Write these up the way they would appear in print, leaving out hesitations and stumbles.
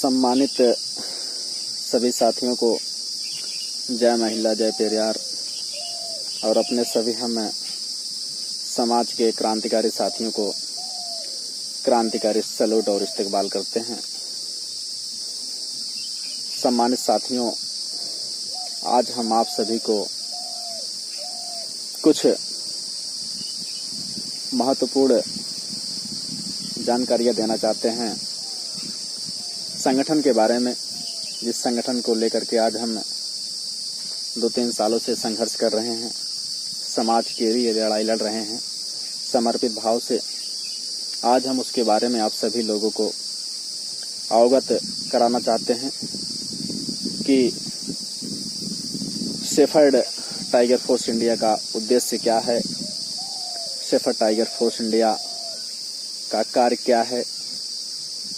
सम्मानित सभी साथियों को जय महिला जय पेरियार और अपने सभी हम समाज के क्रांतिकारी साथियों को क्रांतिकारी सैल्यूट और इस्तकबाल करते हैं। सम्मानित साथियों, आज हम आप सभी को कुछ महत्वपूर्ण जानकारियां देना चाहते हैं संगठन के बारे में, जिस संगठन को लेकर के आज हम 2-3 सालों से संघर्ष कर रहे हैं, समाज के लिए लड़ाई लड़ रहे हैं समर्पित भाव से। आज हम उसके बारे में आप सभी लोगों को अवगत कराना चाहते हैं कि शेफर्ड टाइगर फोर्स इंडिया का उद्देश्य क्या है, शेफर्ड टाइगर फोर्स इंडिया का कार्य क्या है।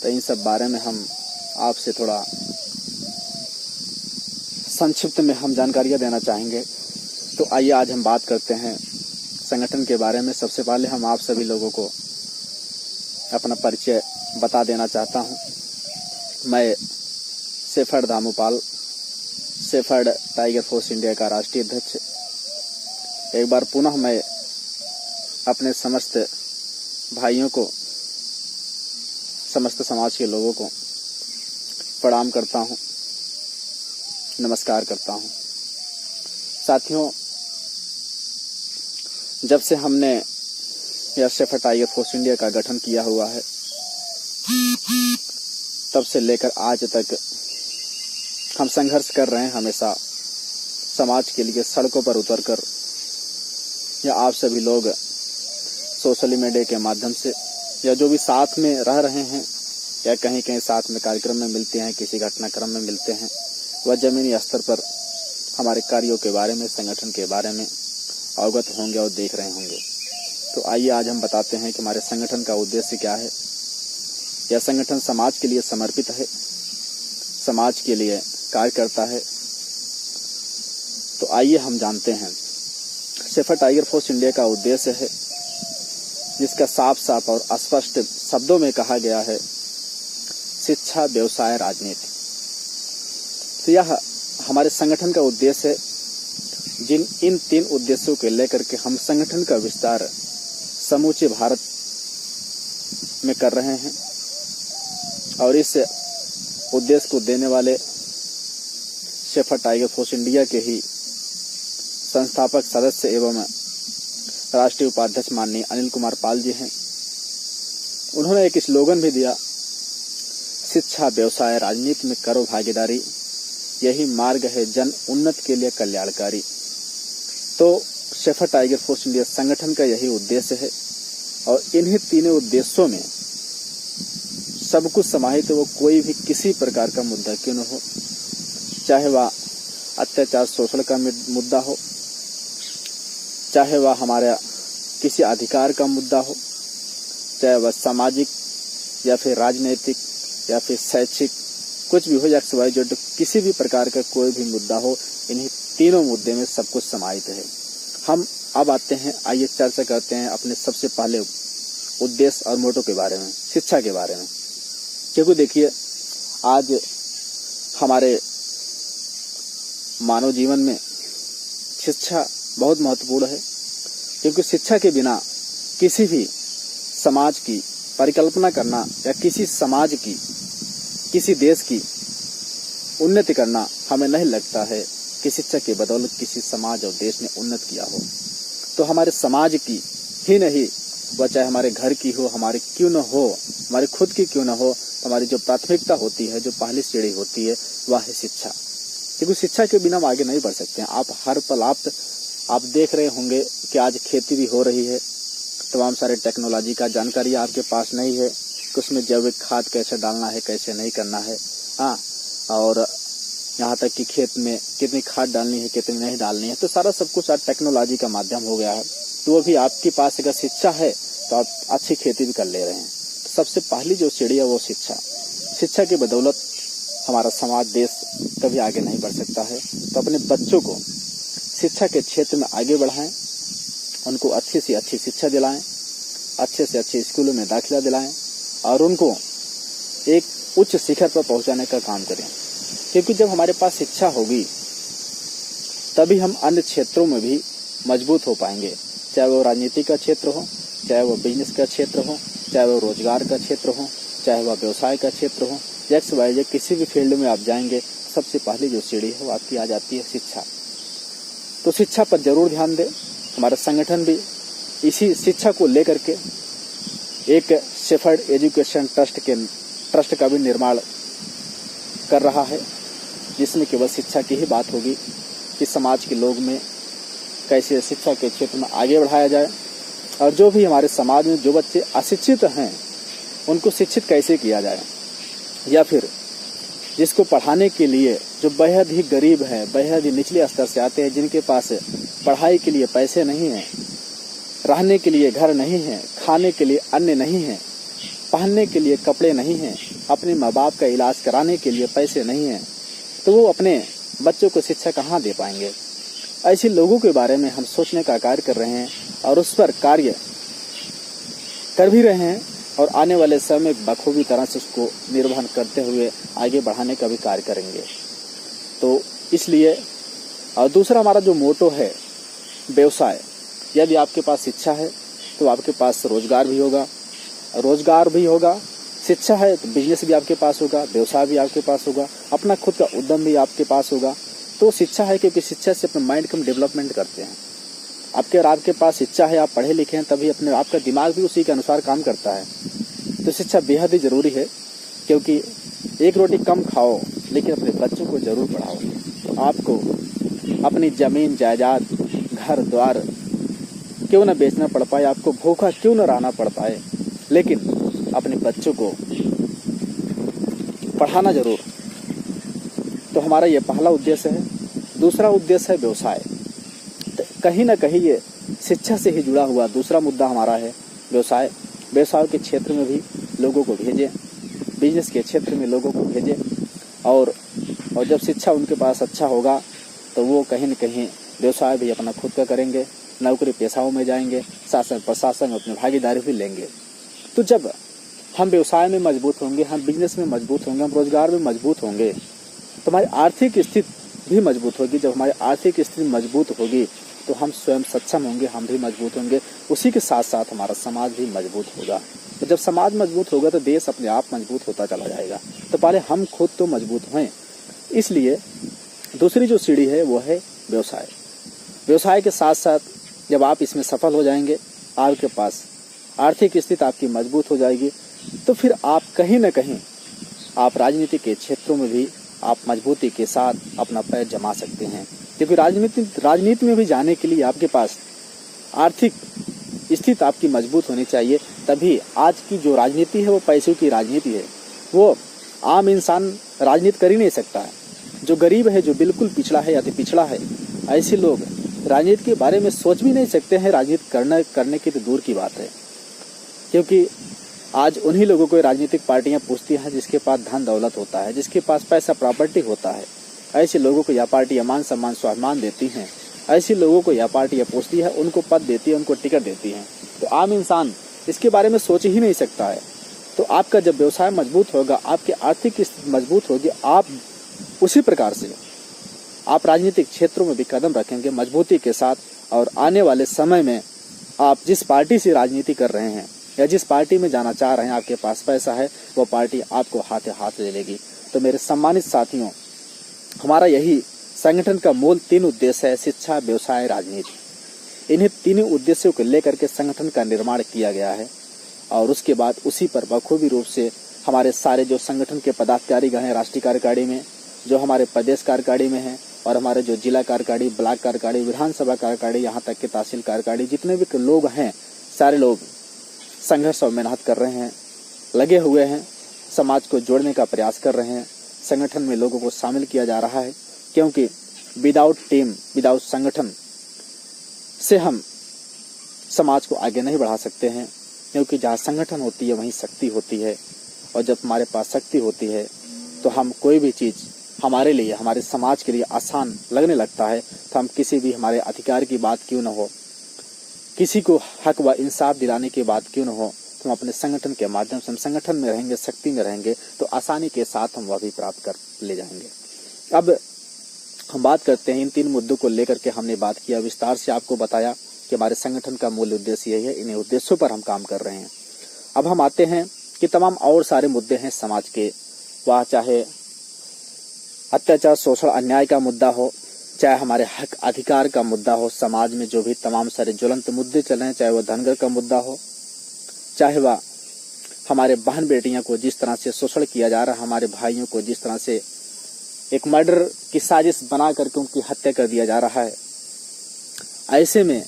तो इन सब बारे में हम आपसे थोड़ा संक्षिप्त में हम जानकारियां देना चाहेंगे। तो आइए आज हम बात करते हैं संगठन के बारे में। सबसे पहले हम आप सभी लोगों को अपना परिचय बता देना चाहता हूं। मैं Shepherd Damupal, Shepherd Tiger Force India का राष्ट्रीय अध्यक्ष। एक बार पुनः मैं अपने समस्त भाइयों को, समस्त समाज के लोगों को प्रणाम करता हूं, नमस्कार करता हूं। साथियों, जब से हमने यह शेफर्ड टाइगर फोर्स इंडिया का गठन किया हुआ है, तब से लेकर आज तक हम संघर्ष कर रहे हैं। हमेशा समाज के लिए सड़कों पर उतरकर या आप सभी लोग सोशल मीडिया के माध्यम से या जो भी साथ में रह रहे हैं या कहीं कहीं साथ में कार्यक्रम में मिलते हैं, किसी घटनाक्रम में मिलते हैं, वह जमीनी स्तर पर हमारे कार्यों के बारे में, संगठन के बारे में अवगत होंगे और देख रहे होंगे। तो आइए आज हम बताते हैं कि हमारे संगठन का उद्देश्य क्या है। यह संगठन समाज के लिए समर्पित है, समाज के लिए कार्य करता है। तो आइए हम जानते हैं शेफर्ड टाइगर फोर्स इंडिया का उद्देश्य है, जिसका साफ साफ और स्पष्ट शब्दों में कहा गया है, शिक्षा, व्यवसाय, राजनीति। तो यह हमारे संगठन का उद्देश्य है। इन 3 उद्देश्यों को लेकर के हम संगठन का विस्तार समूचे भारत में कर रहे हैं और इस उद्देश्य को देने वाले शेफर्ड टाइगर फोर्स इंडिया के ही संस्थापक सदस्य एवं राष्ट्रीय उपाध्यक्ष माननीय अनिल कुमार पाल जी हैं। उन्होंने एक स्लोगन भी दिया, शिक्षा, व्यवसाय, राजनीति में करो भागीदारी, यही मार्ग है जन उन्नति के लिए कल्याणकारी। तो शेफर्ड टाइगर फोर्स इंडिया संगठन का यही उद्देश्य है और इन्हीं 3 उद्देश्यों में सब कुछ समाहित है। वो कोई भी किसी प्रकार का मुद्दा क्यों न हो, चाहे वह अत्याचार शोषण का मुद्दा हो, चाहे वह हमारा किसी अधिकार का मुद्दा हो, चाहे वह सामाजिक या फिर राजनीतिक या फिर शैक्षिक, कुछ भी हो, या XYZ किसी भी प्रकार का कोई भी मुद्दा हो, इन्हीं 3 मुद्दे में सब कुछ समाहित है। हम अब आते हैं, आइए चर्चा करते हैं अपने सबसे पहले उद्देश्य और मोटो के बारे में, शिक्षा के बारे में। क्योंकि देखिए, आज हमारे मानव जीवन में शिक्षा बहुत महत्वपूर्ण है, क्योंकि शिक्षा के बिना किसी भी समाज की परिकल्पना करना या किसी समाज की, किसी देश की उन्नति करना, हमें नहीं लगता है कि शिक्षा के बदौलत किसी समाज और देश ने उन्नति किया हो। तो हमारे समाज की ही नहीं, वह चाहे हमारे घर की हो, हमारे क्यों न हो, हमारे खुद की क्यों न हो, तो हमारी जो प्राथमिकता होती है, जो पहली सीढ़ी होती है, वह है शिक्षा। क्योंकि शिक्षा के बिना हम आगे नहीं बढ़ सकते हैं। आप हर पल आप देख रहे होंगे कि आज खेती भी हो रही है, तमाम सारे टेक्नोलॉजी का जानकारी आपके पास नहीं है कि उसमें जैविक खाद कैसे डालना है, कैसे नहीं करना है, और यहाँ तक कि खेत में कितनी खाद डालनी है, कितनी नहीं डालनी है। तो सारा सब कुछ आज टेक्नोलॉजी का माध्यम हो गया है। तो वो भी आपके पास अगर शिक्षा है तो आप अच्छी खेती भी कर ले रहे हैं। तो सबसे पहली जो सीढ़ी है वो शिक्षा। शिक्षा की बदौलत हमारा समाज, देश कभी आगे नहीं बढ़ सकता है। तो अपने बच्चों को शिक्षा के क्षेत्र में आगे बढ़ाएं, उनको अच्छी से अच्छी शिक्षा दिलाएं, अच्छे से अच्छे स्कूलों में दाखिला दिलाएं और उनको एक उच्च शिखर पर पहुंचाने का काम करें। क्योंकि जब हमारे पास शिक्षा होगी तभी हम अन्य क्षेत्रों में भी मजबूत हो पाएंगे, चाहे वो राजनीति का क्षेत्र हो, चाहे वो बिजनेस का क्षेत्र हो, चाहे वो रोजगार का क्षेत्र हो, चाहे वह व्यवसाय का क्षेत्र हो, XYZ किसी भी फील्ड में आप जाएंगे, सबसे पहली जो सीढ़ी है वो आपकी आ जाती है शिक्षा। तो शिक्षा पर जरूर ध्यान दें। हमारा संगठन भी इसी शिक्षा को लेकर के एक शेफर्ड एजुकेशन ट्रस्ट का भी निर्माण कर रहा है, जिसमें केवल शिक्षा की ही बात होगी कि समाज के लोग में कैसे शिक्षा के क्षेत्र में आगे बढ़ाया जाए, और जो भी हमारे समाज में जो बच्चे अशिक्षित हैं उनको शिक्षित कैसे किया जाए, या फिर जिसको पढ़ाने के लिए जो बेहद ही गरीब है, बेहद ही निचले स्तर से आते हैं, जिनके पास पढ़ाई के लिए पैसे नहीं हैं, रहने के लिए घर नहीं है, खाने के लिए अन्न नहीं है, पहनने के लिए कपड़े नहीं हैं, अपने माँ बाप का इलाज कराने के लिए पैसे नहीं हैं, तो वो अपने बच्चों को शिक्षा कहाँ दे पाएंगे। ऐसे लोगों के बारे में हम सोचने का कार्य कर रहे हैं और उस पर कार्य कर भी रहे हैं, और आने वाले समय में बखूबी तरह से उसको निर्वहन करते हुए आगे बढ़ाने का भी कार्य करेंगे। तो इसलिए और दूसरा हमारा जो मोटो है व्यवसाय, यदि आपके पास शिक्षा है तो आपके पास रोजगार भी होगा, शिक्षा है तो बिजनेस भी आपके पास होगा, व्यवसाय भी आपके पास होगा, अपना खुद का उद्यम भी आपके पास होगा। तो शिक्षा है क्योंकि शिक्षा से अपने माइंड का डेवलपमेंट करते हैं। आपके पास शिक्षा है, आप पढ़े लिखे हैं, तभी अपने आपका दिमाग भी उसी के अनुसार काम करता है। तो शिक्षा बेहद ही जरूरी है, क्योंकि एक रोटी कम खाओ लेकिन अपने बच्चों को जरूर पढ़ाओ। तो आपको अपनी जमीन जायदाद घर द्वार क्यों न बेचना पड़ पाए, आपको भूखा क्यों न रहना पड़ पाए, लेकिन अपने बच्चों को पढ़ाना जरूर। तो हमारा ये पहला उद्देश्य है। दूसरा उद्देश्य है व्यवसाय। तो कहीं ना कहीं ये शिक्षा से ही जुड़ा हुआ दूसरा मुद्दा हमारा है व्यवसाय। व्यवसाय के क्षेत्र में भी लोगों को भेजें, बिजनेस के क्षेत्र में लोगों को भेजें, और जब शिक्षा उनके पास अच्छा होगा तो वो कहीं न कहीं व्यवसाय भी अपना खुद का करेंगे, नौकरी पेशाओं में जाएंगे, शासन प्रशासन में अपनी भागीदारी भी लेंगे। तो जब हम व्यवसाय में मजबूत होंगे, हम बिजनेस में मजबूत होंगे, हम रोजगार में मजबूत होंगे, तो हमारी आर्थिक स्थिति भी मजबूत होगी। जब हमारी आर्थिक स्थिति मजबूत होगी तो हम स्वयं सक्षम होंगे, हम भी मजबूत होंगे, उसी के साथ साथ हमारा समाज भी मजबूत होगा। तो जब समाज मजबूत होगा तो देश अपने आप मजबूत होता चला जाएगा। तो पहले हम खुद तो मजबूत हों। इसलिए दूसरी जो सीढ़ी है वो है व्यवसाय। व्यवसाय के साथ साथ जब आप इसमें सफल हो जाएंगे, आपके पास आर्थिक स्थिति आपकी मजबूत हो जाएगी, तो फिर आप कहीं न कहीं आप राजनीति के क्षेत्रों में भी आप मजबूती के साथ अपना पैर जमा सकते हैं। क्योंकि राजनीति में भी जाने के लिए आपके पास आर्थिक स्थिति आपकी मजबूत होनी चाहिए। तभी आज की जो राजनीति है वो पैसों की राजनीति है। वो आम इंसान राजनीति कर ही नहीं सकता है। जो गरीब है, जो बिल्कुल पिछड़ा है, अति पिछड़ा है, ऐसे लोग राजनीति के बारे में सोच भी नहीं सकते हैं। राजनीति करने की तो दूर की बात है, क्योंकि आज उन्हीं लोगों को राजनीतिक पार्टियां पूछती हैं जिसके पास धन दौलत होता है, जिसके पास पैसा प्रॉपर्टी होता है। ऐसे लोगों को यह पार्टियां मान सम्मान स्वाभिमान देती हैं। ऐसे लोगों को यह पार्टियां पूछती है, उनको पद देती है, उनको टिकट देती हैं। तो आम इंसान इसके बारे में सोच ही नहीं सकता है। तो आपका जब व्यवसाय मजबूत होगा, आपकी आर्थिक स्थिति मजबूत होगी, आप उसी प्रकार से आप राजनीतिक क्षेत्रों में भी कदम रखेंगे मजबूती के साथ। और आने वाले समय में आप जिस पार्टी से राजनीति कर रहे हैं या जिस पार्टी में जाना चाह रहे हैं, आपके पास पैसा है, वो पार्टी आपको हाथे हाथ ले लेगी। तो मेरे सम्मानित साथियों, हमारा यही संगठन का मूल 3 उद्देश्य है: शिक्षा, व्यवसाय, राजनीति। इन्हीं तीनों उद्देश्यों को लेकर के संगठन का निर्माण किया गया है, और उसके बाद उसी पर बखूबी रूप से हमारे सारे जो संगठन के पदाधिकारीगण हैं राष्ट्रीय कार्यकारिणी में, जो हमारे प्रदेश कार्यकारिणी में हैं, और हमारे जो जिला कार्यकारिणी, ब्लॉक कार्यकारिणी, विधानसभा कार्यकारिणी, यहाँ तक कि तहसील कार्यकारिणी, जितने भी लोग हैं, सारे लोग संघर्ष और मेहनत कर रहे हैं, लगे हुए हैं, समाज को जोड़ने का प्रयास कर रहे हैं। संगठन में लोगों को शामिल किया जा रहा है, क्योंकि विदाउट टीम, विदाउट संगठन से हम समाज को आगे नहीं बढ़ा सकते हैं। क्योंकि जहाँ संगठन होती है वहीं शक्ति होती है, और जब हमारे पास शक्ति होती है तो हम कोई भी चीज़ हमारे लिए, हमारे समाज के लिए आसान लगने लगता है। तो हम किसी भी हमारे अधिकार की बात क्यों न हो, किसी को हक व इंसाफ दिलाने की बात क्यों न हो, हम अपने संगठन के माध्यम से, हम संगठन में रहेंगे, शक्ति में रहेंगे, तो आसानी के साथ हम वह भी प्राप्त कर ले जाएंगे। अब हम बात करते हैं इन 3 मुद्दों को लेकर के। हमने बात किया, विस्तार से आपको बताया कि हमारे संगठन का मूल उद्देश्य यही है, इन्हीं उद्देश्यों पर हम काम कर रहे हैं। अब हम आते हैं कि तमाम और सारे मुद्दे हैं समाज के, वह चाहे अत्याचार, शोषण, अन्याय का मुद्दा हो, चाहे हमारे हक अधिकार का मुद्दा हो, समाज में जो भी तमाम सारे ज्वलंत मुद्दे चल रहे हैं, चाहे वह धनगर का मुद्दा हो, चाहे वह हमारे बहन बेटियों को जिस तरह से शोषण किया जा रहा है, हमारे भाइयों को जिस तरह से एक मर्डर की साजिश बना करके उनकी हत्या कर दिया जा रहा है, ऐसे में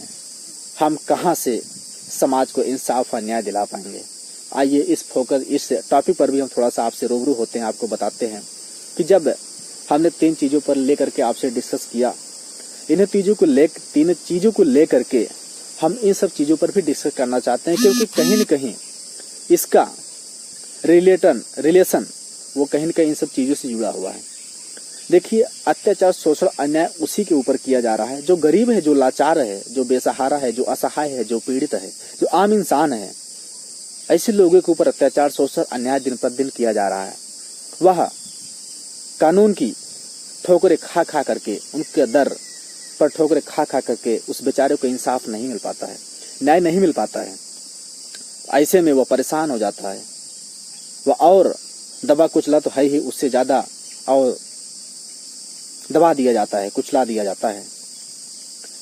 हम कहां से समाज को इंसाफ और न्याय दिला पाएंगे। आइए इस टॉपिक पर भी हम थोड़ा सा आपसे रूबरू होते हैं, आपको बताते हैं कि जब हमने 3 चीजों पर लेकर के आपसे डिस्कस किया, तीन चीजों को लेकर के हम इन सब चीजों पर भी डिस्कस करना चाहते हैं, क्योंकि कहीं न कहीं इसका रिलेशन वो कहीं न कहीं इन सब चीजों से जुड़ा हुआ है। देखिए, अत्याचार, शोषण, अन्याय उसी के ऊपर किया जा रहा है जो गरीब है, जो लाचार है, जो बेसहारा है, जो असहाय है, जो पीड़ित है, जो आम इंसान है। ऐसे लोगों के ऊपर अत्याचार, शोषण, अन्याय दिन पर दिन किया जा रहा है। वह कानून की ठोकरें खा खा करके, उनके दर पर ठोकरें खा खा करके उस बेचारे को इंसाफ नहीं मिल पाता है, न्याय नहीं मिल पाता है। ऐसे में वह परेशान हो जाता है, वह और दबा कुचला तो है ही, उससे ज्यादा और दबा दिया जाता है, कुचला दिया जाता है।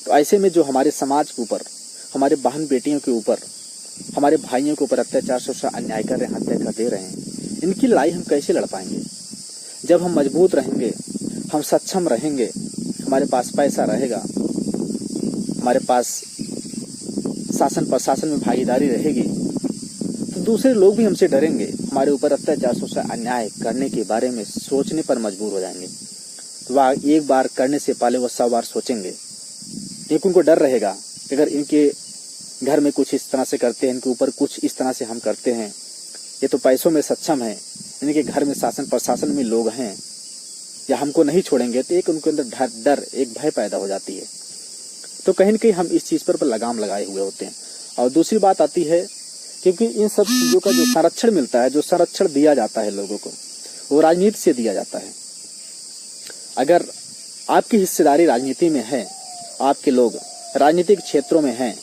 तो ऐसे में जो हमारे समाज के ऊपर, हमारे बहन बेटियों के ऊपर, हमारे भाइयों के ऊपर अत्याचार, शोषण, अन्याय कर रहे हैं, हत्या कर दे रहे हैं, इनकी लड़ाई हम कैसे लड़ पाएंगे? जब हम मजबूत रहेंगे, हम सक्षम रहेंगे, हमारे पास पैसा रहेगा, हमारे पास शासन प्रशासन में भागीदारी रहेगी, तो दूसरे लोग भी हमसे डरेंगे, हमारे ऊपर अत्याचार, शोषण, अन्याय करने के बारे में सोचने पर मजबूर हो जाएंगे। तो वह एक बार करने से पहले वह 100 बार सोचेंगे, क्योंकि उनको डर रहेगा कि अगर इनके घर में कुछ इस तरह से करते हैं, इनके ऊपर कुछ इस तरह से हम करते हैं, ये तो पैसों में सक्षम है, इनके घर में शासन प्रशासन में लोग हैं, या हमको नहीं छोड़ेंगे, तो एक उनके अंदर डर, एक भय पैदा हो जाती है। तो कहीं न कहीं हम इस चीज पर लगाम लगाए हुए होते हैं। और दूसरी बात आती है, क्योंकि इन सब चीजों का जो संरक्षण मिलता है, जो संरक्षण दिया जाता है लोगों को, वो राजनीति से दिया जाता है। अगर आपकी हिस्सेदारी राजनीति में है, आपके लोग राजनीतिक क्षेत्रों में हैं,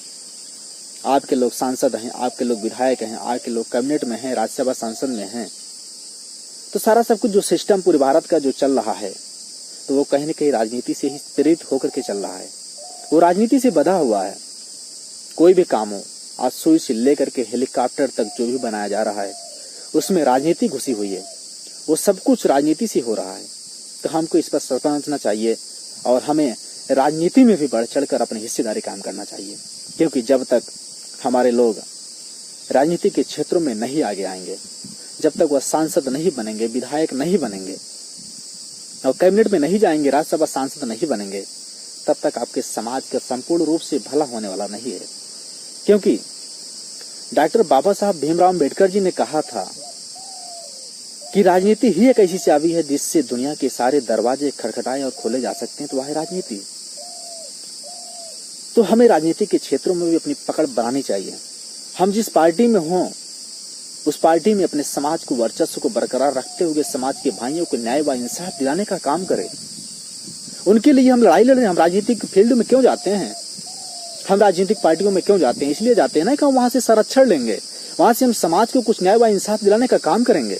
आपके लोग सांसद हैं, आपके लोग विधायक हैं, आपके लोग कैबिनेट में हैं, राज्यसभा सांसद में हैं, तो सारा सब कुछ जो सिस्टम पूरे भारत का जो चल रहा है, तो वो कहीं न कहीं राजनीति से ही प्रेरित होकर के चल रहा है, वो राजनीति से बधा हुआ है। कोई भी काम हो, आज सुई से लेकर के हेलीकॉप्टर तक जो भी बनाया जा रहा है, उसमें राजनीति घुसी हुई है, वो सब कुछ राजनीति से हो रहा है। तो हमको इस पर समझना चाहिए और हमें राजनीति में भी बढ़ चढ़कर अपनी हिस्सेदारी काम करना चाहिए, क्योंकि जब तक हमारे लोग राजनीति के क्षेत्रों में नहीं आगे आएंगे, जब तक वह सांसद नहीं बनेंगे, विधायक नहीं बनेंगे और कैबिनेट में नहीं जाएंगे, राज्यसभा सांसद नहीं बनेंगे, तब तक आपके समाज का संपूर्ण रूप से भला होने वाला नहीं है। क्योंकि डॉक्टर बाबा साहब भीमराव अम्बेडकर जी ने कहा था कि राजनीति ही एक ऐसी चाबी है जिससे दुनिया के सारे दरवाजे खटखटाए और खोले जा सकते हैं, तो वह है राजनीति। तो हमें राजनीति के क्षेत्रों में भी अपनी पकड़ बनानी चाहिए। हम जिस पार्टी में हों, उस पार्टी में अपने समाज को, वर्चस्व को बरकरार रखते हुए समाज के भाइयों को न्याय व इंसाफ दिलाने का काम करें। उनके लिए हम लड़ाई लड़े। हम राजनीतिक फील्ड में क्यों जाते हैं, हम राजनीतिक पार्टियों में क्यों जाते हैं? इसलिए जाते हैं ना कि हम वहां से संरक्षण लेंगे, वहां से हम समाज को कुछ न्याय व इंसाफ दिलाने का काम करेंगे,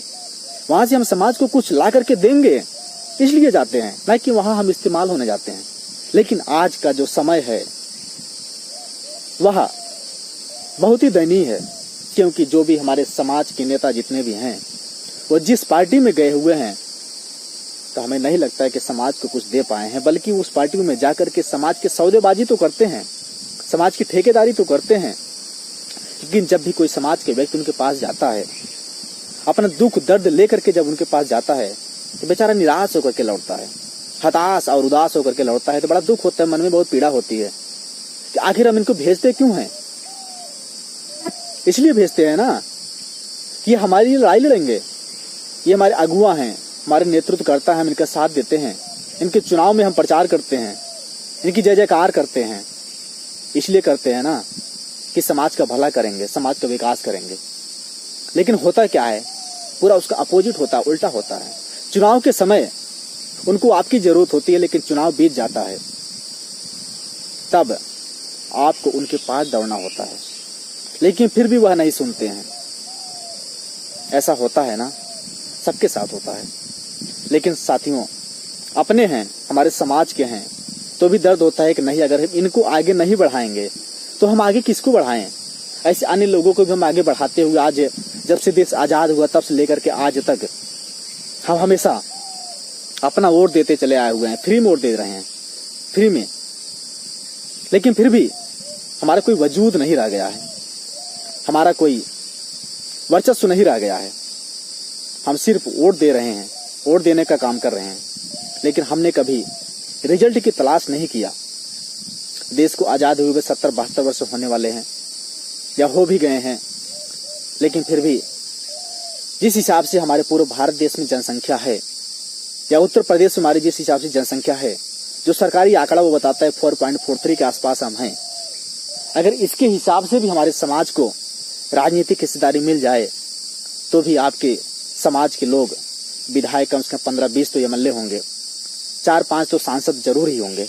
वहां से हम समाज को कुछ ला करके देंगे, इसलिए जाते हैं, ना कि वहां हम इस्तेमाल होने जाते हैं। लेकिन आज का जो समय है वह बहुत ही दयनीय है, क्योंकि जो भी हमारे समाज के नेता जितने भी हैं, वो जिस पार्टी में गए हुए हैं, तो हमें नहीं लगता है कि समाज को कुछ दे पाए हैं, बल्कि उस पार्टी में जाकर के समाज के सौदेबाजी तो करते हैं, समाज की ठेकेदारी तो करते हैं। लेकिन जब भी कोई समाज के व्यक्ति उनके पास जाता है, अपना दुख दर्द लेकर के जब उनके पास जाता है, तो बेचारा निराश होकर के लौटता है, हताश और उदास होकर के लौटता है। तो बड़ा दुख होता है, मन में बहुत पीड़ा होती है कि आखिर हम इनको भेजते क्यों हैं? इसलिए भेजते हैं ना कि ये हमारे लिए लड़ाई लड़ेंगे, ये हमारे अगुआ हैं, हमारे नेतृत्वकर्ता हैं, हम इनका साथ देते हैं, इनके चुनाव में हम प्रचार करते हैं, इनकी जय जयकार करते हैं। इसलिए करते हैं ना कि समाज का भला करेंगे, समाज का विकास करेंगे। लेकिन होता क्या है, पूरा उसका अपोजिट होता है, उल्टा होता है। चुनाव के समय उनको आपकी जरूरत होती है, लेकिन चुनाव बीत जाता है, तब आपको उनके पास दौड़ना होता है, लेकिन फिर भी वह नहीं सुनते हैं। ऐसा होता है ना, सबके साथ होता है। लेकिन साथियों, अपने हैं, हमारे समाज के हैं, तो भी दर्द होता है कि नहीं, अगर हम इनको आगे नहीं बढ़ाएंगे तो हम आगे किसको बढ़ाएं। ऐसे अन्य लोगों को भी हम आगे बढ़ाते हुए आज जब से देश आजाद हुआ तब से लेकर के आज तक हम हमेशा अपना वोट देते चले आए हुए हैं, फ्री में वोट दे रहे हैं, फ्री में, लेकिन फिर भी हमारा कोई वजूद नहीं रह गया है, हमारा कोई वर्चस्व नहीं रह गया है। हम सिर्फ वोट दे रहे हैं, वोट देने का काम कर रहे हैं, लेकिन हमने कभी रिजल्ट की तलाश नहीं किया। देश को आजाद हुए 70-72 वर्ष होने वाले हैं या हो भी गए हैं, लेकिन फिर भी जिस हिसाब से हमारे पूरे भारत देश में जनसंख्या है, या उत्तर प्रदेश में हमारी जिस हिसाब से जनसंख्या है, जो सरकारी आंकड़ा वो बताता है 4.43 के आसपास हम हैं, अगर इसके हिसाब से भी हमारे समाज को राजनीतिक हिस्सेदारी मिल जाए तो भी आपके समाज के लोग विधायक कम से कम 15-20 तो एमएलए होंगे, 4-5 तो सांसद जरूर ही होंगे,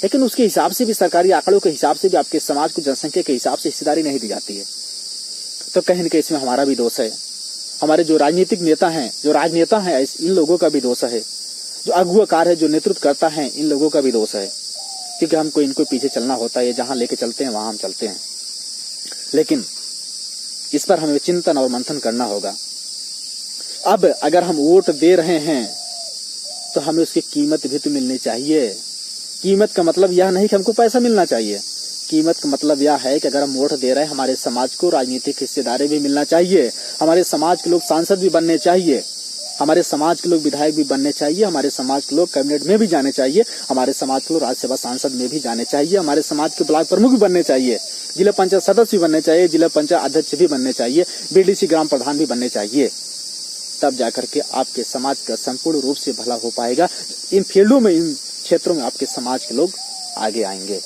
लेकिन उसके हिसाब से भी, सरकारी आंकड़ों के हिसाब से भी आपके समाज को जनसंख्या के हिसाब से हिस्सेदारी नहीं दी जाती है। तो कहीं न कहीं इसमें हमारा भी दोष है, हमारे जो राजनीतिक नेता हैं, जो राजनेता हैं, इन लोगों का भी दोष है, जो अगुवाकार है, जो नेतृत्व करता है, इन लोगों का भी दोष है, क्योंकि हमको इनको पीछे चलना होता है, जहां लेके चलते हैं वहां हम चलते हैं। लेकिन इस पर हमें चिंतन और मंथन करना होगा। अब अगर हम वोट दे रहे हैं तो हमें उसकी कीमत भी तो मिलनी चाहिए। कीमत का मतलब यह नहीं कि हमको पैसा मिलना चाहिए, कीमत का मतलब यह है कि अगर हम वोट दे रहे हैं, हमारे समाज को राजनीतिक हिस्सेदारी भी मिलना चाहिए, हमारे समाज के लोग सांसद भी बनने चाहिए, हमारे समाज के लोग विधायक भी बनने चाहिए, हमारे समाज के लोग कैबिनेट में भी जाने चाहिए, हमारे समाज के लोग राज्यसभा सांसद में भी जाने चाहिए, हमारे समाज के ब्लॉक प्रमुख भी बनने चाहिए, जिला पंचायत सदस्य भी बनने चाहिए, जिला पंचायत अध्यक्ष भी बनने चाहिए, बीडीसी ग्राम प्रधान भी बनने चाहिए। तब जाकर के आपके समाज का संपूर्ण रूप से भला हो पाएगा। इन फील्डों में, इन क्षेत्रों में आपके समाज के लोग आगे आएंगे।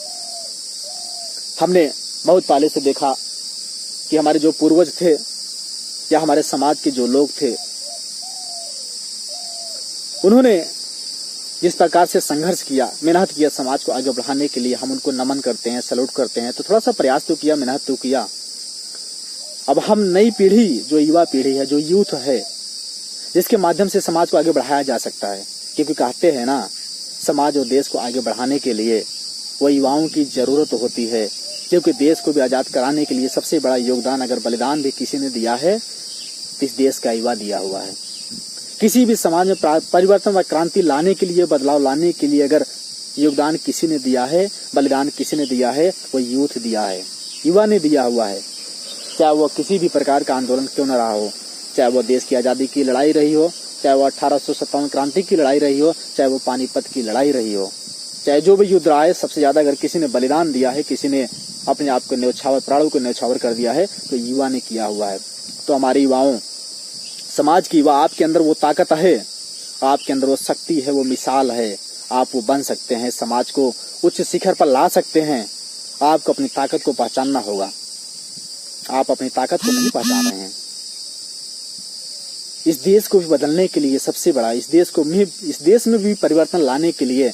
हमने बहुत पहले से देखा कि हमारे जो पूर्वज थे या हमारे समाज के जो लोग थे, उन्होंने जिस प्रकार से संघर्ष किया, मेहनत किया समाज को आगे बढ़ाने के लिए, हम उनको नमन करते हैं, सैल्यूट करते हैं। तो थोड़ा सा प्रयास तो किया, मेहनत तो किया। अब हम नई पीढ़ी, जो युवा पीढ़ी है, जो यूथ है, जिसके माध्यम से समाज को आगे बढ़ाया जा सकता है, क्योंकि कहते हैं ना, समाज और देश को आगे बढ़ाने के लिए वो युवाओं की जरूरत होती है, क्योंकि देश को भी आजाद कराने के लिए सबसे बड़ा योगदान, अगर बलिदान भी किसी ने दिया है तो इस देश का युवा दिया हुआ है। किसी भी समाज में परिवर्तन व क्रांति लाने के लिए, बदलाव लाने के लिए अगर योगदान किसी ने दिया है, बलिदान किसी ने दिया है, वो यूथ दिया है, युवा ने दिया हुआ है। चाहे वो किसी भी प्रकार का आंदोलन क्यों न रहा हो, चाहे वो देश की आज़ादी की लड़ाई रही हो, चाहे वो 1857 क्रांति की लड़ाई रही हो, चाहे वो पानीपत की लड़ाई रही हो, चाहे जो भी युद्ध रहा है, सबसे ज्यादा अगर किसी ने बलिदान दिया है, किसी ने अपने आप को न्यौछावर, प्राणों को न्यौछावर कर दिया है, तो युवा ने किया हुआ है। तो हमारे युवाओं, समाज की युवा, आपके अंदर वो ताकत है, आपके अंदर वो शक्ति है, वो मिसाल है, आप वो बन सकते हैं, समाज को उच्च शिखर पर ला सकते हैं। आपको अपनी ताकत को पहचानना होगा। आप अपनी ताकत को नहीं पहचान रहे हैं। इस देश को भी बदलने के लिए सबसे बड़ा, इस देश में भी परिवर्तन लाने के लिए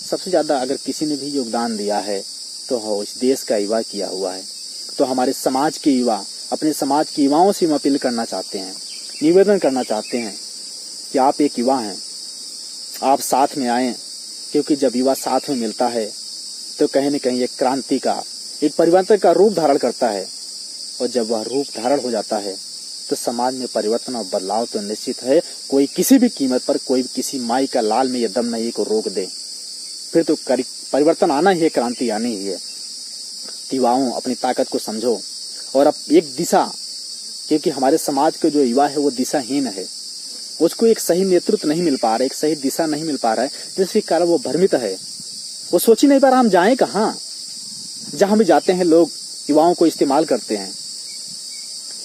सबसे ज्यादा अगर किसी ने भी योगदान दिया है तो हो इस देश का युवा किया हुआ है। तो हमारे समाज के युवा, अपने समाज के युवाओं से हम अपील करना चाहते हैं, निवेदन करना चाहते हैं कि आप एक युवा हैं, आप साथ में आएं, क्योंकि जब युवा साथ में मिलता है तो कहीं न कहीं एक क्रांति का, एक परिवर्तन का रूप धारण करता है। और जब वह रूप धारण हो जाता है तो समाज में परिवर्तन और बदलाव तो निश्चित है। कोई किसी भी कीमत पर, कोई किसी माई का लाल में ये दम नहीं को रोक दे, फिर तो परिवर्तन आना ही है, क्रांति आनी ही है। युवाओं, अपनी ताकत को समझो और अब एक दिशा, क्योंकि हमारे समाज के जो युवा है वो दिशाहीन है, उसको एक सही नेतृत्व नहीं मिल पा रहा है, एक सही दिशा नहीं मिल पा रहा है, जिसके कारण वो भ्रमित है, वो सोच ही नहीं पा रहा हम जाएं कहाँ। जहां भी जाते हैं लोग युवाओं को इस्तेमाल करते हैं,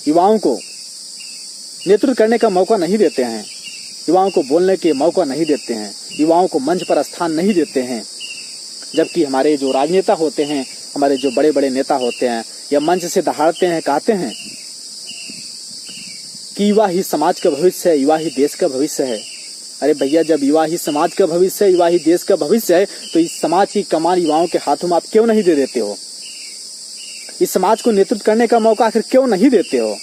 युवाओं को नेतृत्व करने का मौका नहीं देते हैं, युवाओं को बोलने के मौका नहीं देते हैं, युवाओं को मंच पर स्थान नहीं देते हैं। जबकि हमारे जो राजनेता होते हैं, हमारे जो बड़े बड़े नेता होते हैं, या मंच से दहाड़ते हैं, कहते हैं कि युवा ही समाज का भविष्य है, युवा ही देश का भविष्य है। अरे भैया, जब युवा ही समाज का भविष्य है, युवा ही देश का भविष्य है, तो इस समाज की कमान युवाओं के हाथों में आप क्यों नहीं दे देते हो? इस समाज को नेतृत्व करने का मौका आखिर क्यों नहीं देते हो?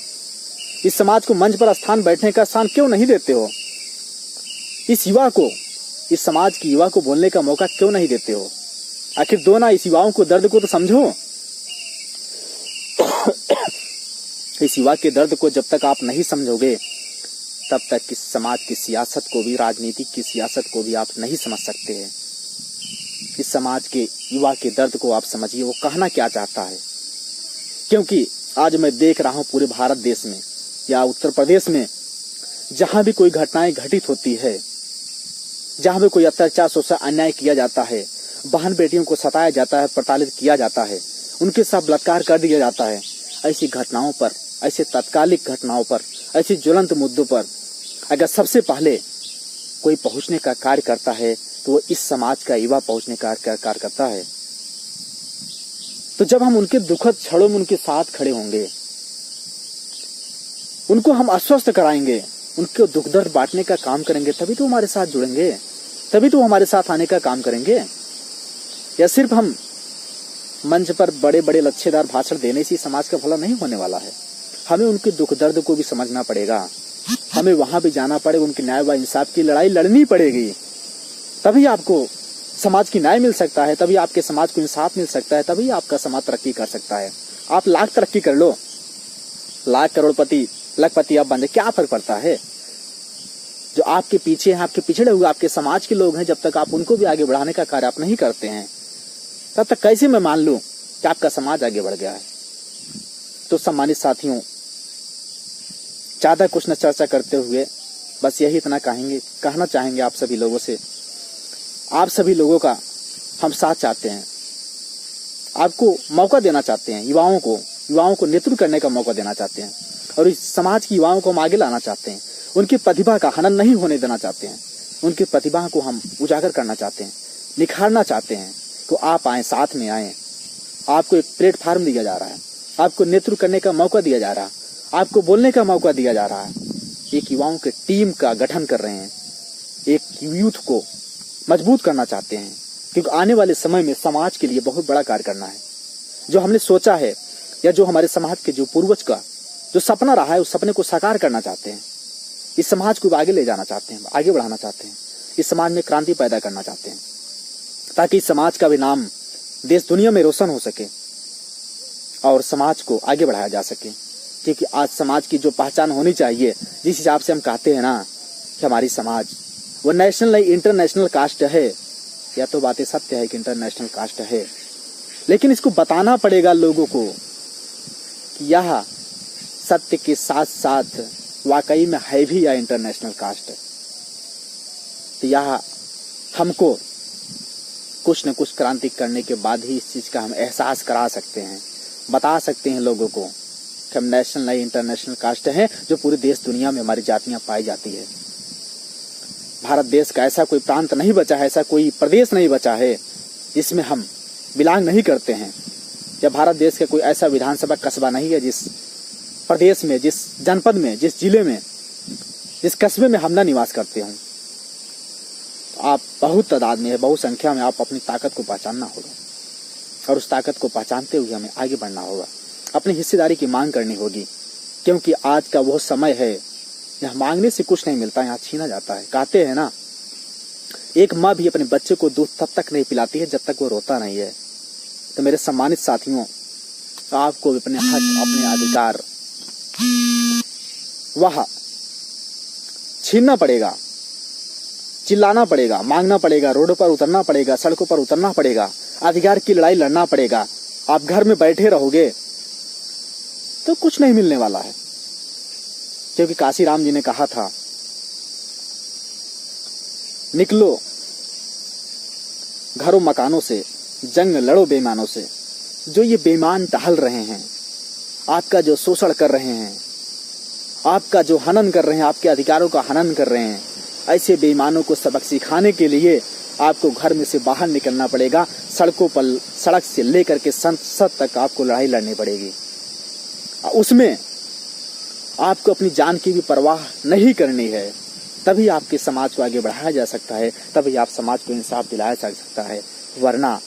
इस समाज को मंच पर स्थान, बैठने का स्थान क्यों नहीं देते हो? इस युवा को, इस समाज की युवा को बोलने का मौका क्यों नहीं देते हो? आखिर दो ना, इस युवाओं को दर्द को तो समझो। इस युवा के दर्द को जब तक आप नहीं समझोगे, तब तक इस समाज की सियासत को भी, राजनीति की सियासत को भी आप नहीं समझ सकते हैं। इस समाज के युवा के दर्द को आप समझिए, वो कहना क्या चाहता है। क्योंकि आज मैं देख रहा हूं पूरे भारत देश में या उत्तर प्रदेश में, जहां भी कोई घटनाएं घटित होती है, जहां भी कोई अत्याचार, शोषण, अन्याय किया जाता है, बहन बेटियों को सताया जाता है, प्रताड़ित किया जाता है, उनके साथ बलात्कार कर दिया जाता है, ऐसी घटनाओं पर, ऐसे तात्कालिक घटनाओं पर, ऐसे ज्वलंत मुद्दों पर अगर सबसे पहले कोई पहुंचने का कार्य करता है, तो वो इस समाज का युवा पहुंचने का कार्य करता है। तो जब हम उनके दुखद क्षणों में उनके साथ खड़े होंगे, उनको हम आश्वस्त कराएंगे, उनके दुख दर्द बांटने का काम करेंगे, तभी तो हमारे साथ जुड़ेंगे, तभी तो हमारे साथ आने का काम करेंगे। या सिर्फ हम मंच पर बड़े बड़े लच्छेदार भाषण देने से समाज का भला नहीं होने वाला है। हमें उनके दुख दर्द को भी समझना पड़ेगा, हमें वहां भी जाना पड़ेगा, उनकी न्याय व इंसाफ की लड़ाई लड़नी पड़ेगी। तभी आपको समाज की न्याय मिल सकता है, तभी आपके समाज को इंसाफ मिल सकता है, तभी आपका समाज तरक्की कर सकता है। आप लाख तरक्की कर लो, लाख करोड़पति, लखपति आप बन जाए, क्या फर्क पड़ता है? जो आपके पीछे हैं, आपके पिछड़े हुए आपके समाज के लोग हैं, जब तक आप उनको भी आगे बढ़ाने का कार्य आप नहीं करते हैं, तब तक कैसे मैं मान लूं कि आपका समाज आगे बढ़ गया है? तो सम्मानित साथियों, ज्यादा कुछ न चर्चा करते हुए बस यही इतना कहना चाहेंगे आप सभी लोगों से। आप सभी लोगों का हम साथ चाहते हैं, आपको मौका देना चाहते हैं, युवाओं को नेतृत्व करने का मौका देना चाहते हैं, और इस समाज की युवाओं को हम आगे लाना चाहते हैं। उनकी प्रतिभा का हनन नहीं होने देना चाहते हैं, उनकी प्रतिभा को हम उजागर करना चाहते हैं, निखारना चाहते हैं। तो आप आए, साथ में आए, आपको एक प्लेटफार्म दिया जा रहा है, आपको नेतृत्व करने का मौका दिया जा रहा है, आपको बोलने का मौका दिया जा रहा है। एक युवाओं के टीम का गठन कर रहे हैं, एक यूथ को मजबूत करना चाहते हैं, क्योंकि आने वाले समय में समाज के लिए बहुत बड़ा कार्य करना है। जो हमने सोचा है या जो हमारे समाज के जो पूर्वज का जो सपना रहा है, उस सपने को साकार करना चाहते हैं। इस समाज को आगे ले जाना चाहते हैं, आगे बढ़ाना चाहते हैं, इस समाज में क्रांति पैदा करना चाहते हैं, ताकि इस समाज का भी नाम देश दुनिया में रोशन हो सके और समाज को आगे बढ़ाया जा सके। क्योंकि आज समाज की जो पहचान होनी चाहिए, जिस हिसाब से हम कहते हैं ना कि हमारी समाज वो नेशनल नहीं इंटरनेशनल कास्ट है, या तो बातें सत्य है कि इंटरनेशनल कास्ट है, लेकिन इसको बताना पड़ेगा लोगों को कि यह सत्य के साथ साथ वाकई में है भी या इंटरनेशनल कास्ट। तो यह हमको कुछ न कुछ क्रांति करने के बाद ही इस चीज का हम एहसास करा सकते हैं, बता सकते हैं लोगों को कि हम नेशनल नहीं इंटरनेशनल कास्ट हैं, जो पूरे देश दुनिया में हमारी जातियां पाई जाती है। भारत देश का ऐसा कोई प्रांत नहीं बचा है, ऐसा कोई प्रदेश नहीं बचा है जिसमें हम बिलोंग नहीं करते हैं, या भारत देश का कोई ऐसा विधानसभा कस्बा नहीं है जिस प्रदेश में, जिस जनपद में, जिस जिले में, जिस कस्बे में हम ना निवास करते हों। तो आप बहुत तादाद में है, बहुत संख्या में आप अपनी ताकत को पहचानना होगा, और उस ताकत को पहचानते हुए हमें आगे बढ़ना होगा, अपनी हिस्सेदारी की मांग करनी होगी। क्योंकि आज का वो समय है यहाँ मांगने से कुछ नहीं मिलता, यहाँ छीना जाता है। कहते हैं ना, एक माँ भी अपने बच्चे को दूध तब तक नहीं पिलाती है जब तक वो रोता नहीं है। तो मेरे सम्मानित साथियों, आपको अपने हक, अपने अधिकार वह छीनना पड़ेगा, चिल्लाना पड़ेगा, मांगना पड़ेगा, रोडों पर उतरना पड़ेगा, सड़कों पर उतरना पड़ेगा, अधिकार की लड़ाई लड़ना पड़ेगा। आप घर में बैठे रहोगे तो कुछ नहीं मिलने वाला है। क्योंकि काशीराम जी ने कहा था, निकलो घरों मकानों से, जंग लड़ो बेईमानों से। जो ये बेईमान टहल रहे हैं, आपका जो शोषण कर रहे हैं, आपका जो हनन कर रहे हैं, आपके अधिकारों का हनन कर रहे हैं, ऐसे बेईमानों को सबक सिखाने के लिए आपको घर में से बाहर निकलना पड़ेगा। सड़कों पर, सड़क से लेकर के संसद तक आपको लड़ाई लड़नी पड़ेगी। उसमें आपको अपनी जान की भी परवाह नहीं करनी है, तभी आपके समाज को आगे बढ़ाया जा सकता है, तभी आप समाज को इंसाफ दिलाया जा सकता है। वरना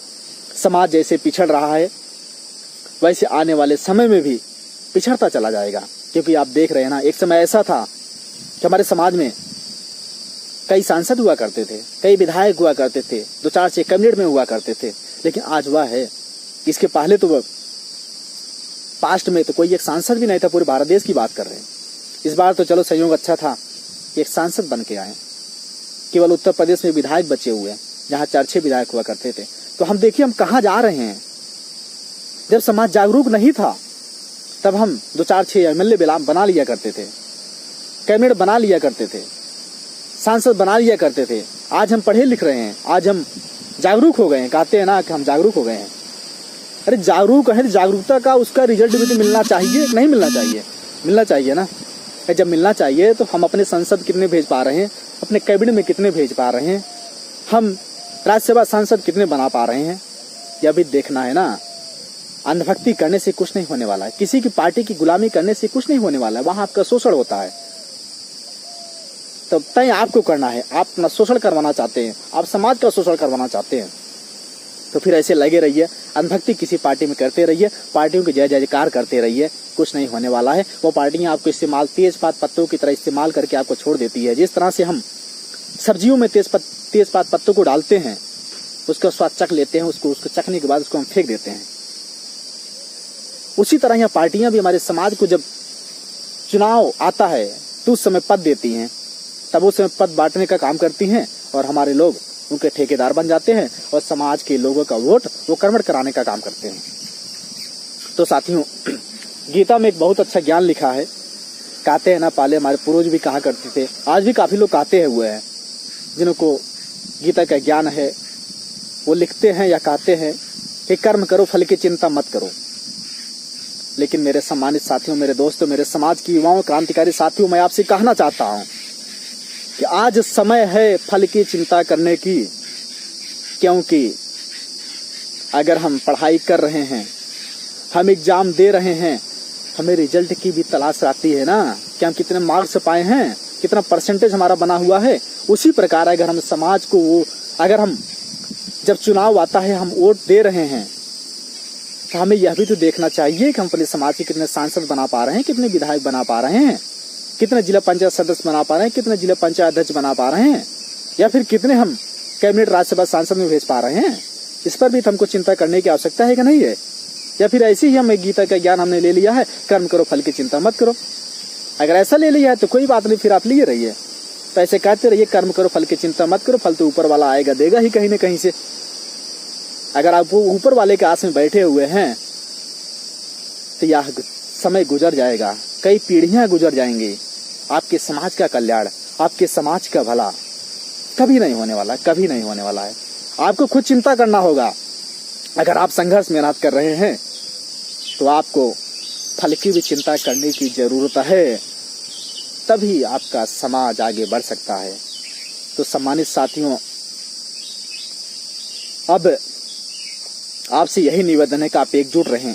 समाज जैसे पिछड़ रहा है वैसे आने वाले समय में भी पिछड़ता चला जाएगा। क्योंकि आप देख रहे हैं ना, एक समय ऐसा था कि हमारे समाज में कई सांसद हुआ करते थे, कई विधायक हुआ करते थे, 2-4 कैबिनेट में हुआ करते थे। लेकिन आज वह है, इसके पहले तो पास्ट में तो कोई एक सांसद भी नहीं था। पूरे भारत देश की बात कर रहे हैं। इस बार तो चलो संयोग अच्छा था, एक सांसद बन के आए। केवल उत्तर प्रदेश में विधायक बचे हुए हैं, जहाँ 4-6 विधायक हुआ करते थे। तो हम देखिए हम कहाँ जा रहे हैं। जब समाज जागरूक नहीं था तब हम 2-4-6 एमएलए बना लिया करते थे, कैबिनेट बना लिया करते थे, सांसद बना लिया करते थे। आज हम पढ़े लिख रहे हैं, आज हम जागरूक हो गए हैं। कहते हैं ना कि हम जागरूक हो गए हैं। अरे जागरूक है, जागरूकता का उसका रिजल्ट भी तो मिलना चाहिए, नहीं मिलना चाहिए? मिलना चाहिए ना। जब मिलना चाहिए तो हम अपने संसद कितने भेज पा रहे हैं, अपने कैबिनेट में कितने भेज पा रहे हैं, हम राज्यसभा सांसद कितने बना पा रहे हैं, यह भी देखना है ना। अंधभक्ति करने से कुछ नहीं होने वाला है, किसी की पार्टी की गुलामी करने से कुछ नहीं होने वाला है। वहां आपका शोषण होता है। तब तय आपको करना है। आप अपना शोषण करवाना चाहते हैं, आप समाज का शोषण करवाना चाहते हैं, तो फिर ऐसे लगे रहिए, अंधभक्ति किसी पार्टी में करते रहिए, पार्टियों की जय जयकार करते रहिए, कुछ नहीं होने वाला है। वो पार्टियां आपको इस्तेमाल तेजपात पत्तों की तरह इस्तेमाल करके आपको छोड़ देती है। जिस तरह से हम सब्जियों में तेजपात पत्तों को डालते हैं, उसका स्वाद चख लेते हैं, उसको चखने के बाद उसको हम फेंक देते हैं। उसी तरह यह पार्टियां भी हमारे समाज को जब चुनाव आता है तो उस समय पद देती हैं, तब उस समय पद बांटने का काम करती हैं और हमारे लोग उनके ठेकेदार बन जाते हैं और समाज के लोगों का वोट वो कर्मठ कराने का काम करते हैं। तो साथियों, गीता में एक बहुत अच्छा ज्ञान लिखा है। कहते हैं ना, पहले हमारे पूर्वज भी कहा करते थे, आज भी काफी लोग कहते हुए हैं, जिनको गीता का ज्ञान है, वो लिखते हैं या कहते हैं कि कर्म करो, फल की चिंता मत करो। लेकिन मेरे सम्मानित साथियों, मेरे दोस्तों, मेरे समाज की युवाओं, क्रांतिकारी साथियों, मैं आपसे कहना चाहता हूं कि आज समय है फल की चिंता करने की। क्योंकि अगर हम पढ़ाई कर रहे हैं, हम एग्जाम दे रहे हैं, हमें रिजल्ट की भी तलाश रहती है ना, कि हम कितने मार्क्स पाए हैं, कितना परसेंटेज हमारा बना हुआ है। उसी प्रकार अगर हम समाज को, अगर हम जब चुनाव आता है हम वोट दे रहे हैं, तो हमें यह भी तो देखना चाहिए कि हम अपने समाज के कितने सांसद बना पा रहे हैं, कितने विधायक बना पा रहे हैं, कितने जिला पंचायत सदस्य बना पा रहे हैं, कितने जिला पंचायत अध्यक्ष बना पा रहे हैं, या फिर कितने हम कैबिनेट राज्यसभा सांसद में भेज पा रहे हैं। इस पर भी हमको चिंता करने की आवश्यकता है कि नहीं है? या फिर ऐसे ही हम गीता का ज्ञान हमने ले लिया है, कर्म करो फल की चिंता मत करो। अगर ऐसा ले लिया है तो कोई बात नहीं, फिर आप लिए रहिए, तो ऐसे कहते रहिए कर्म करो फल की चिंता मत करो, फल तो ऊपर वाला आएगा, देगा ही कहीं न कहीं से। अगर आप वो ऊपर वाले के आस में बैठे हुए हैं तो यह समय गुजर जाएगा, कई पीढ़ियां गुजर जाएंगी, आपके समाज का कल्याण, आपके समाज का भला कभी नहीं होने वाला, कभी नहीं होने वाला है। आपको खुद चिंता करना होगा। अगर आप संघर्ष मेहनत कर रहे हैं तो आपको फल की भी चिंता करने की जरूरत है, तभी आपका समाज आगे बढ़ सकता है। तो सम्मानित साथियों, अब आपसे यही निवेदन है कि आप एकजुट रहें,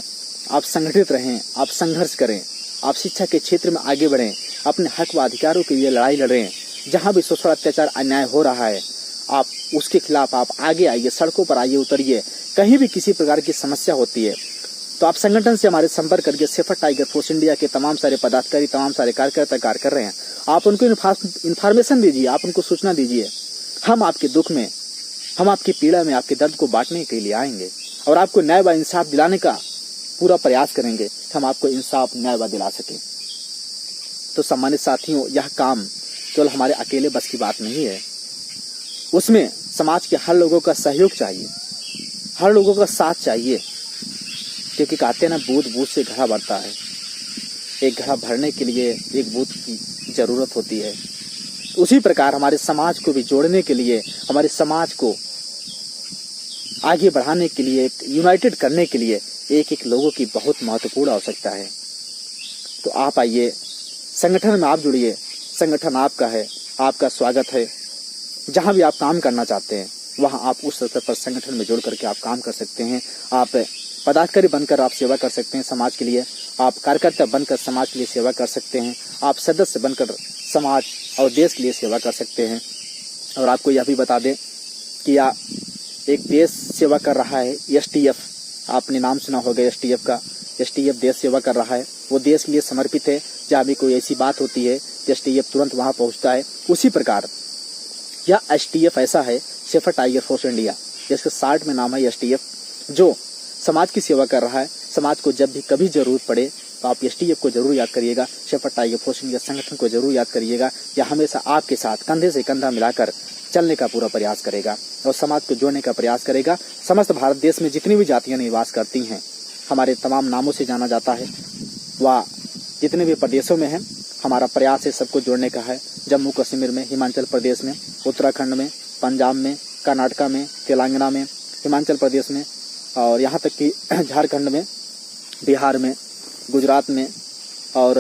आप संगठित रहें, आप संघर्ष करें, आप शिक्षा के क्षेत्र में आगे बढ़ें, अपने हक व अधिकारों के लिए लड़ाई लड़ें। जहां भी शोषण, अत्याचार, अन्याय हो रहा है, आप उसके खिलाफ आप आगे आइए, सड़कों पर आइए, उतरिए। कहीं भी किसी प्रकार की समस्या होती है तो आप संगठन से हमारे संपर्क करके सेफर टाइगर फोर्स इंडिया के तमाम सारे पदाधिकारी, तमाम सारे कार्यकर्ता कार्य कर रहे हैं। आप उनको इन्फॉर्मेशन दीजिए, आप उनको सूचना दीजिए। हम आपके दुख में, हम आपकी पीड़ा में, आपके दर्द को बांटने के लिए आएंगे और आपको न्याय व इंसाफ दिलाने का पूरा प्रयास करेंगे कि हम आपको इंसाफ, न्याय व दिला सकें। तो सम्मानित साथियों, यह काम केवल हमारे अकेले बस की बात नहीं है, उसमें समाज के हर लोगों का सहयोग चाहिए, हर लोगों का साथ चाहिए। क्योंकि कहते हैं ना, बूंद बूंद से घड़ा भरता है। एक घड़ा भरने के लिए एक बूंद की जरूरत होती है। उसी प्रकार हमारे समाज को भी जोड़ने के लिए, हमारे समाज को आगे बढ़ाने के लिए, यूनाइटेड करने के लिए एक एक लोगों की बहुत महत्वपूर्ण आवश्यकता है। तो आप आइए, संगठन में आप जुड़िए, संगठन आपका है, आपका स्वागत है। जहां भी आप काम करना चाहते हैं वहां आप उस स्तर पर संगठन में जुड़ करके आप काम कर सकते हैं। आप पदाधिकारी बनकर आप सेवा कर सकते हैं समाज के लिए। आप कार्यकर्ता बनकर समाज के लिए सेवा कर सकते हैं, आप सदस्य बनकर समाज और देश के लिए सेवा कर सकते हैं। और आपको यह भी बता दें कि एक देश सेवा कर रहा है, STF, आपने नाम सुना होगा STF का। STF देश सेवा कर रहा है, वो देश के लिए समर्पित है। जहाँ भी कोई ऐसी बात होती है STF तुरंत वहाँ पहुँचता है। उसी प्रकार यह STF ऐसा है, शेफर्ड टाइगर फोर्स इंडिया, जिसके शार्ट में नाम है STF, जो समाज की सेवा कर रहा है। समाज को जब भी कभी जरूरत पड़े तो आप STF को जरूर याद करिएगा, शेफर्ड टाइगर फोर्स इंडिया संगठन को जरूर याद करिएगा। यह हमेशा आपके साथ कंधे से कंधा मिलाकर चलने का पूरा प्रयास करेगा और समाज को जोड़ने का प्रयास करेगा। समस्त भारत देश में जितनी भी जातियां निवास करती हैं, हमारे तमाम नामों से जाना जाता है, वह जितने भी प्रदेशों में हैं, हमारा प्रयास है सबको जोड़ने का है। जम्मू कश्मीर में, हिमाचल प्रदेश में, उत्तराखंड में, पंजाब में, कर्नाटका में, तेलंगाना में, हिमाचल प्रदेश में, और यहाँ तक कि झारखंड में, बिहार में, गुजरात में और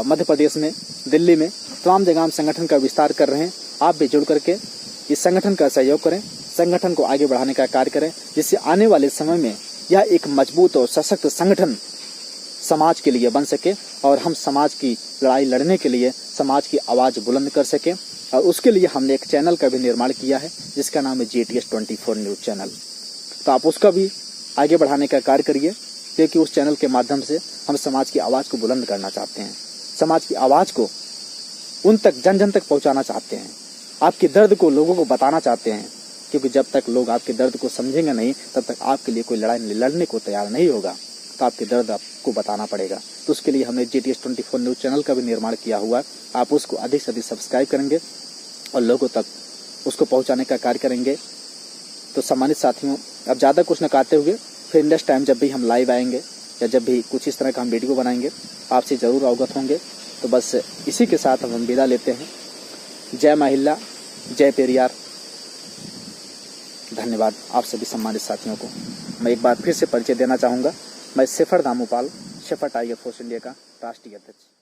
मध्य प्रदेश में, दिल्ली में, तमाम जगह हम संगठन का विस्तार कर रहे हैं। आप भी जुड़ करके इस संगठन का सहयोग करें, संगठन को आगे बढ़ाने का कार्य करें, जिससे आने वाले समय में यह एक मजबूत और सशक्त संगठन समाज के लिए बन सके और हम समाज की लड़ाई लड़ने के लिए समाज की आवाज़ बुलंद कर सकें। और उसके लिए हमने एक चैनल का भी निर्माण किया है, जिसका नाम है GTS 24 न्यूज़ चैनल। तो आप उसका भी आगे बढ़ाने का कार्य करिए, क्योंकि उस चैनल के माध्यम से हम समाज की आवाज़ को बुलंद करना चाहते हैं, समाज की आवाज़ को उन तक, जन जन तक पहुंचाना चाहते हैं, आपके दर्द को लोगों को बताना चाहते हैं। क्योंकि जब तक लोग आपके दर्द को समझेंगे नहीं, तब तक आपके लिए कोई लड़ाई लड़ने को तैयार नहीं होगा। तो आपके दर्द आपको बताना पड़ेगा। तो उसके लिए हमने GTS 24 न्यूज़ चैनल का भी निर्माण किया हुआ है। आप उसको अधिक से अधिक सब्सक्राइब करेंगे और लोगों तक उसको पहुँचाने का कार्य करेंगे। तो सम्मानित साथियों, अब ज़्यादा कुछ न कहते हुए, फिर नेक्स्ट टाइम जब भी हम लाइव आएंगे या जब भी कुछ इस तरह का हम वीडियो बनाएंगे, आपसे ज़रूर अवगत होंगे। तो बस इसी के साथ हम विदा लेते हैं। जय महिला, जय पेरियार। धन्यवाद आप सभी सम्मानित साथियों को। मैं एक बार फिर से परिचय देना चाहूँगा। मैं Shepherd Damopal, Shepherd Tiger Force India का राष्ट्रीय अध्यक्ष।